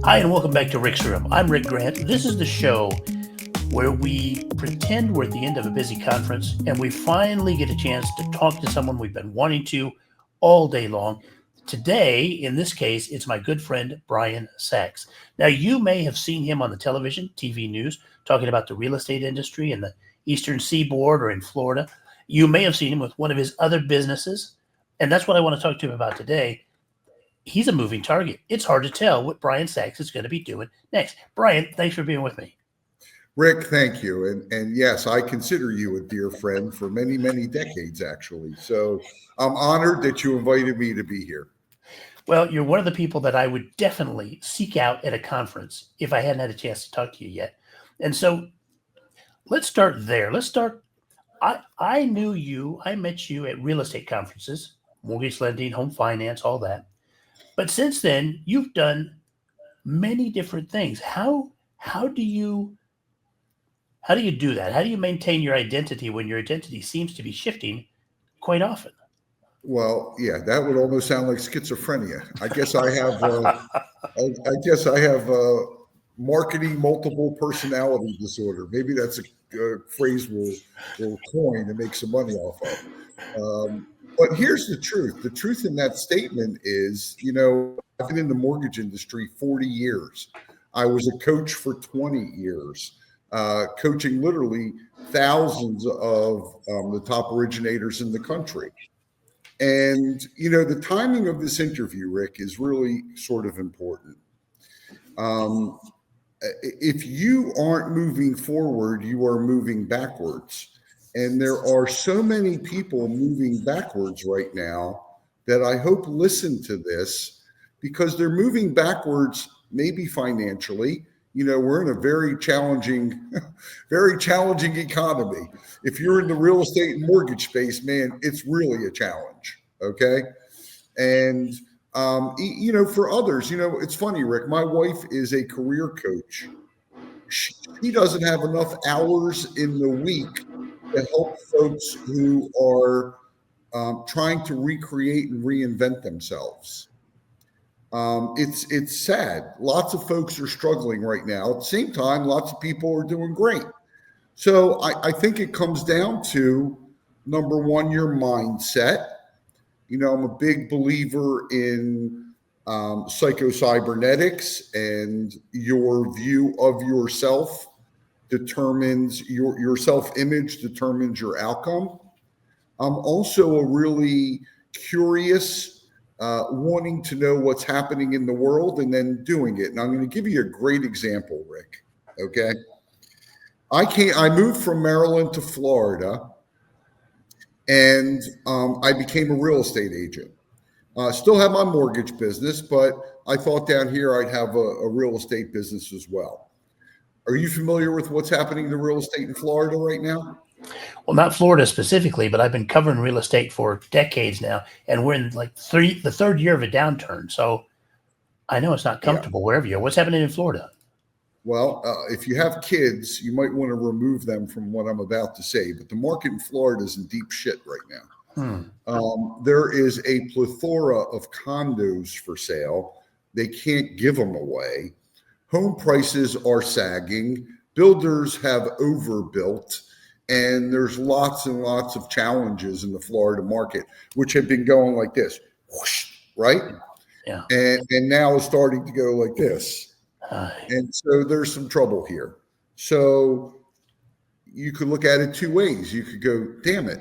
Hi, and welcome back to Rick's Room. I'm Rick Grant. This is the show where we pretend we're at the end of a busy conference and we finally get a chance to talk to someone we've been wanting to all day long. Today, in this case, it's my good friend, Brian Sachs. Now, you may have seen him on the television, TV news, talking about the real estate industry in the Eastern Seaboard or in Florida. You may have seen him with one of his other businesses, and that's what I want to talk to him about today. He's a moving target. It's hard to tell what Brian Sachs is going to be doing next. Brian, thanks for being with me. Rick, thank you. And yes, I consider you a dear friend for many, many decades, actually. So I'm honored that you invited me to be here. Well, you're one of the people that I would definitely seek out at a conference if I hadn't had a chance to talk to you yet. And so let's start there. I knew you, I met you at real estate conferences, mortgage lending, home finance, all that. But since then, you've done many different things. How do you do that? How do you maintain your identity when your identity seems to be shifting quite often? Well, yeah, that would almost sound like schizophrenia. I guess I have. I guess I have marketing multiple personality disorder. Maybe that's a phrase we'll coin and make some money off of. But here's the truth. The truth in that statement is, I've been in the mortgage industry 40 years. I was a coach for 20 years, coaching literally thousands of the top originators in the country. And, the timing of this interview, Rick, is really sort of important. If you aren't moving forward, you are moving backwards. And there are so many people moving backwards right now that I hope listen to this because they're moving backwards, maybe financially. We're in a very challenging economy. If you're in the real estate and mortgage space, man, it's really a challenge. Okay. And, for others, it's funny, Rick, my wife is a career coach. She doesn't have enough hours in the week to help folks who are trying to recreate and reinvent themselves. It's sad. Lots of folks are struggling right now. At the same time, lots of people are doing great. So I think it comes down to, number one, your mindset. I'm a big believer in psycho-cybernetics, and your view of yourself determines your self-image determines your outcome. I'm also a really curious, wanting to know what's happening in the world and then doing it. And I'm going to give you a great example, Rick. Okay. I moved from Maryland to Florida, and I became a real estate agent. Still have my mortgage business, but I thought down here I'd have a real estate business as well. Are you familiar with what's happening to real estate in Florida right now? Well, not Florida specifically, but I've been covering real estate for decades now, and we're in the third year of a downturn. So I know it's not comfortable wherever you are. What's happening in Florida? Well, if you have kids, you might want to remove them from what I'm about to say, but the market in Florida is in deep shit right now. There is a plethora of condos for sale. They can't give them away. Home prices are sagging. Builders have overbuilt. And there's lots and lots of challenges in the Florida market, which have been going like this, whoosh, right? Yeah. And now it's starting to go like this. And so there's some trouble here. So you could look at it two ways. You could go, damn it.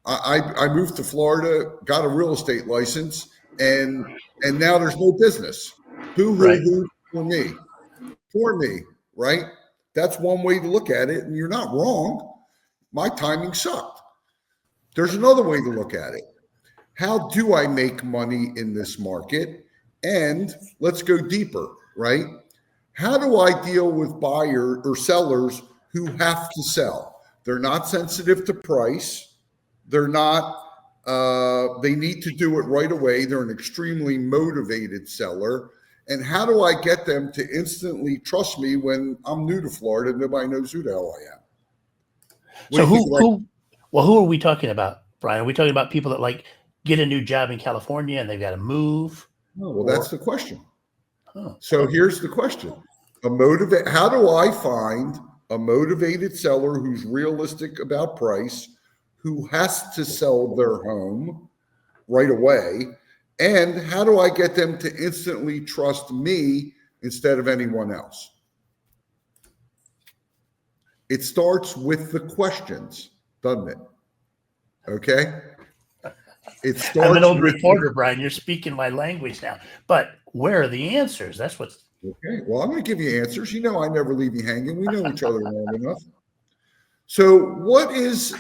I moved to Florida, got a real estate license, and now there's no business. Who for me? For me, right? That's one way to look at it, and you're not wrong. My timing sucked. There's another way to look at it. How do I make money in this market? And let's go deeper, right? How do I deal with buyers or sellers who have to sell? They're not sensitive to price. They're not, they need to do it right away. They're an extremely motivated seller. And how do I get them to instantly trust me when I'm new to Florida and nobody knows who the hell I am? So who are we talking about, Brian? Are we talking about people that get a new job in California and they've got to move? Oh, well, that's the question. So here's the question. How do I find a motivated seller who's realistic about price, who has to sell their home right away? And how do I get them to instantly trust me instead of anyone else? It starts with the questions, doesn't it? Okay. It starts. I'm an old reporter, Brian. You're speaking my language now. But where are the answers? That's what's okay. Well, I'm going to give you answers. You know, I never leave you hanging. We know each other long enough. So, what is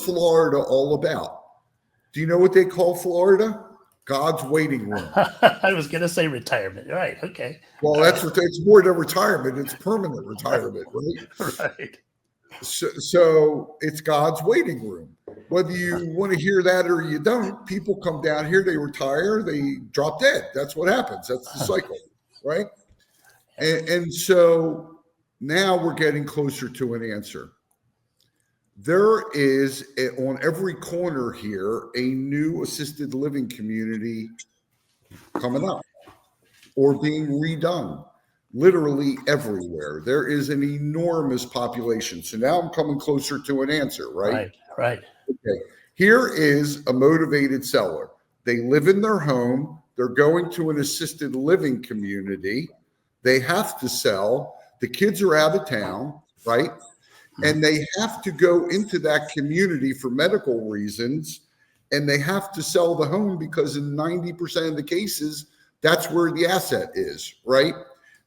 Florida all about? Do you know what they call Florida? God's waiting room. I was going to say retirement. Right. Okay. Well, it's more than retirement. It's permanent retirement, right? Right. So it's God's waiting room. Whether you want to hear that or you don't, people come down here, they retire, they drop dead. That's what happens. That's the cycle, right? And so now we're getting closer to an answer. There is, on every corner here, a new assisted living community coming up or being redone. Literally everywhere. There is an enormous population. So now I'm coming closer to an answer, right? Right. Okay. Here is a motivated seller. They live in their home. They're going to an assisted living community. They have to sell. The kids are out of town, right? And they have to go into that community for medical reasons. And they have to sell the home because in 90% of the cases, that's where the asset is, right?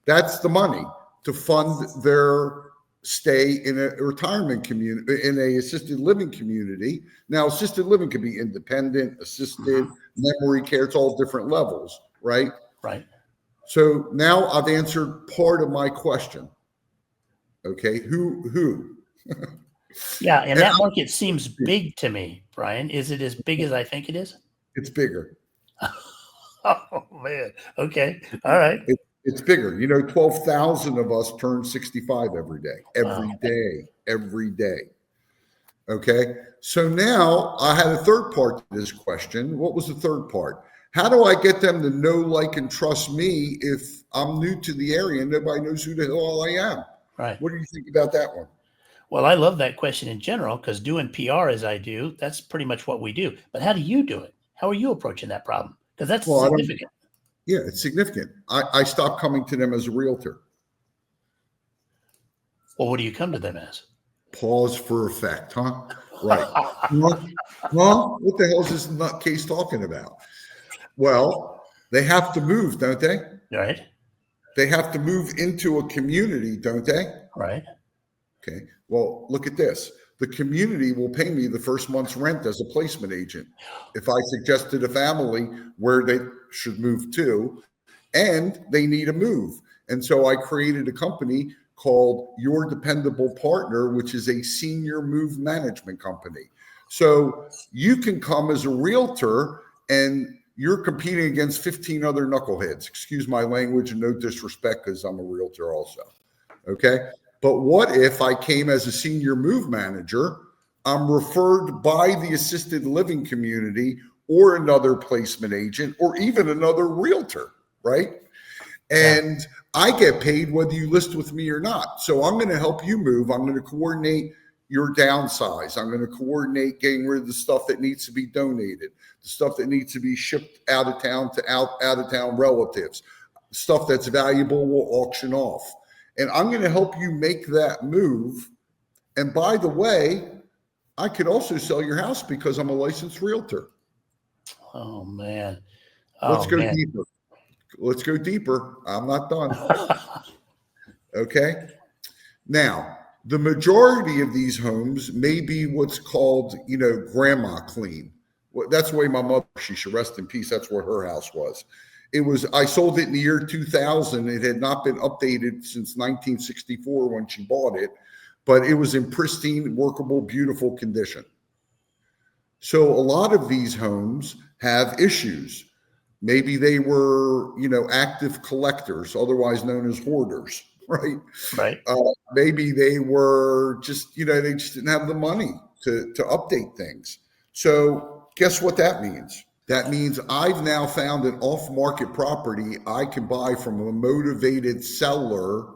That's the money to fund their stay in a retirement community, in a assisted living community. Now, assisted living can be independent, assisted, memory care. It's all different levels, right? Right. So now I've answered part of my question. Okay, who? Yeah, and that market seems big to me, Brian. Is it as big as I think it is? It's bigger. Oh, man. Okay. All right. It's bigger. You know, 12,000 of us turn 65 every day. Every day. Okay. So now I had a third part to this question. What was the third part? How do I get them to know, like, and trust me if I'm new to the area and nobody knows who the hell I am? Right. What do you think about that one? Well, I love that question in general because doing PR as I do, that's pretty much what we do. But how do you do it? How are you approaching that problem? Because that's significant. Yeah, it's significant. I stopped coming to them as a realtor. Well, what do you come to them as? Pause for effect, huh? Right. Well, what the hell is this nutcase talking about? Well, they have to move, don't they? Right. They have to move into a community, don't they? Right. Okay. Well, look at this. The community will pay me the first month's rent as a placement agent. If I suggested a family where they should move to, and they need a move. And so I created a company called Your Dependable Partner, which is a senior move management company. So you can come as a realtor and you're competing against 15 other knuckleheads. Excuse my language and no disrespect because I'm a realtor also. Okay. But what if I came as a senior move manager? I'm referred by the assisted living community or another placement agent or even another realtor, right? And I get paid whether you list with me or not. So I'm going to help you move. I'm going to coordinate your downsize. I'm going to coordinate getting rid of the stuff that needs to be donated, the stuff that needs to be shipped out of town to out of town relatives, stuff that's valuable we'll auction off. And I'm going to help you make that move. And by the way, I could also sell your house because I'm a licensed realtor. Oh, man. Let's go deeper. Let's go deeper. I'm not done. Okay. Now, the majority of these homes may be what's called, grandma clean. That's the way my mother, she should rest in peace. That's where her house was. I sold it in the year 2000. It had not been updated since 1964 when she bought it, but it was in pristine, workable, beautiful condition. So a lot of these homes have issues. Maybe they were, active collectors, otherwise known as hoarders, right? Right. Maybe they were just, they just didn't have the money to update things. So guess what that means? That means I've now found an off-market property I can buy from a motivated seller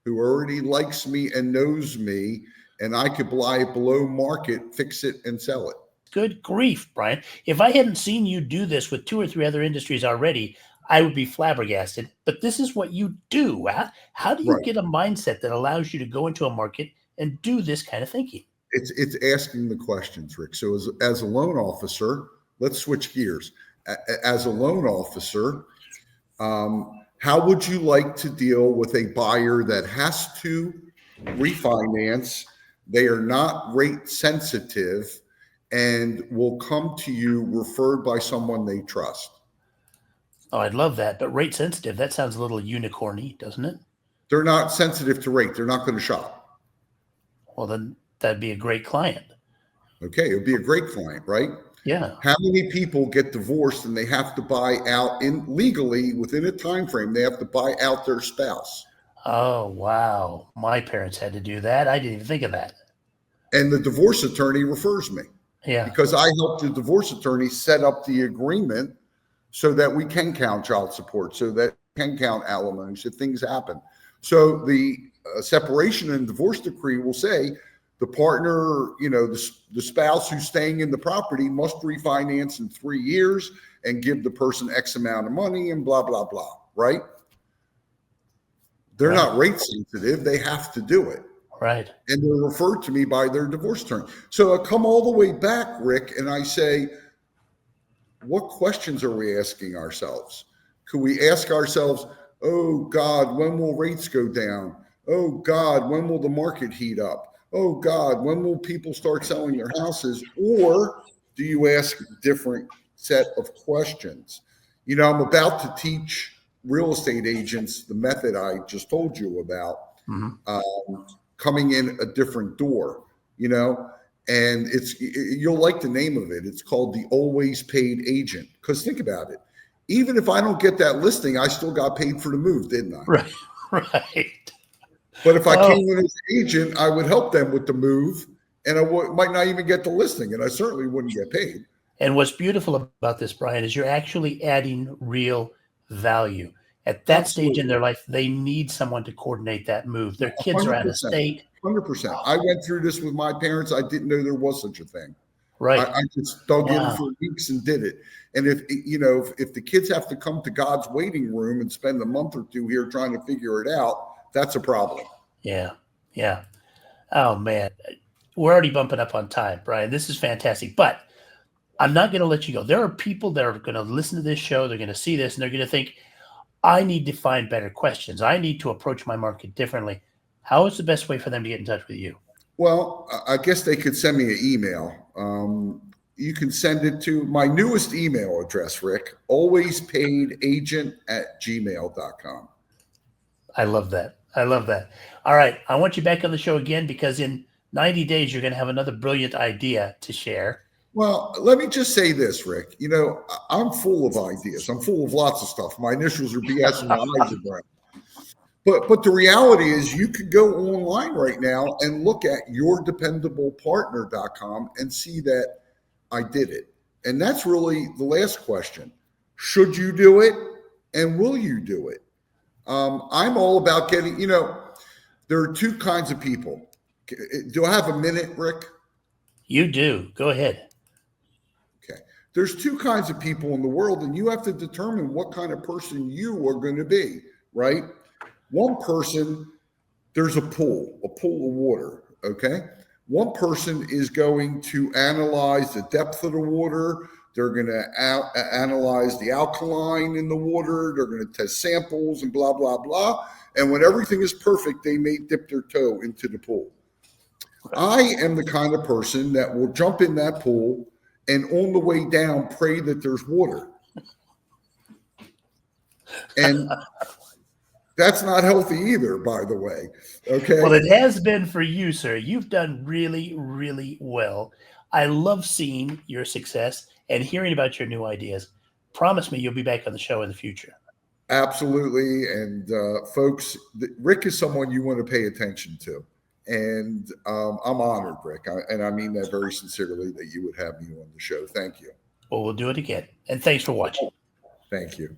who already likes me and knows me, and I could buy it below market, fix it, and sell it. Good grief, Brian. If I hadn't seen you do this with 2 or 3 other industries already, I would be flabbergasted. But this is what you do. How do you Right. get a mindset that allows you to go into a market and do this kind of thinking? It's asking the questions, Rick. So as a loan officer, let's switch gears. As a loan officer, how would you like to deal with a buyer that has to refinance? They are not rate sensitive and will come to you referred by someone they trust. Oh, I'd love that. But rate sensitive, that sounds a little unicorny, doesn't it? They're not sensitive to rate. They're not going to shop. Well, then that'd be a great client. Okay, it would be a great client, right? Yeah. How many people get divorced and they have to buy out legally within a time frame? They have to buy out their spouse. Oh, wow. My parents had to do that. I didn't even think of that. And the divorce attorney refers me. Yeah. Because I helped the divorce attorney set up the agreement so that we can count child support, so that we can count alimony, if things happen. So the separation and divorce decree will say the partner, the spouse who's staying in the property must refinance in 3 years and give the person X amount of money and blah, blah, blah, right? They're not rate sensitive. They have to do it. Right. And they're referred to me by their divorce attorney. So I come all the way back, Rick, and I say, what questions are we asking ourselves? Could we ask ourselves, oh God, when will rates go down? Oh God, when will the market heat up? Oh God, when will people start selling their houses? Or do you ask a different set of questions? I'm about to teach real estate agents the method I just told you about. Mm-hmm. Coming in a different door, and you'll like the name of it. It's called the always paid agent. Because think about it. Even if I don't get that listing, I still got paid for the move, didn't I? Right. Right. But if I came in as an agent, I would help them with the move, and I might not even get the listing, and I certainly wouldn't get paid. And what's beautiful about this, Brian, is you're actually adding real value. At that stage in their life, they need someone to coordinate that move. Their kids are out of state. 100%. I went through this with my parents. I didn't know there was such a thing. Right. I just dug in for weeks and did it. And if the kids have to come to God's waiting room and spend a month or two here trying to figure it out, that's a problem. Yeah. Yeah. Oh man, we're already bumping up on time, Brian. This is fantastic, but I'm not going to let you go. There are people that are going to listen to this show. They're going to see this and they're going to think, I need to find better questions. I need to approach my market differently. How is the best way for them to get in touch with you? Well, I guess they could send me an email. You can send it to my newest email address, Rick, alwayspaidagent@gmail.com. I love that. I love that. All right. I want you back on the show again because in 90 days, you're going to have another brilliant idea to share. Well, let me just say this, Rick. I'm full of ideas. I'm full of lots of stuff. My initials are BS and my eyes are brown. But the reality is you could go online right now and look at yourdependablepartner.com and see that I did it. And that's really the last question. Should you do it? And will you do it? I'm all about getting, there are two kinds of people. Do I have a minute, Rick? You do. Go ahead. Okay. There's two kinds of people in the world, and you have to determine what kind of person you are going to be, right? One person, there's a pool of water, okay? One person is going to analyze the depth of the water. They're going to analyze the alkaline in the water. They're going to test samples and blah, blah, blah. And when everything is perfect, they may dip their toe into the pool. I am the kind of person that will jump in that pool and on the way down, pray that there's water. And that's not healthy either, by the way. Okay. Well, it has been for you, sir. You've done really, really well. I love seeing your success and hearing about your new ideas. Promise me you'll be back on the show in the future. Absolutely. And folks, Rick is someone you want to pay attention to. And I'm honored, Rick. And I mean that very sincerely that you would have me on the show. Thank you. Well, we'll do it again. And thanks for watching. Thank you.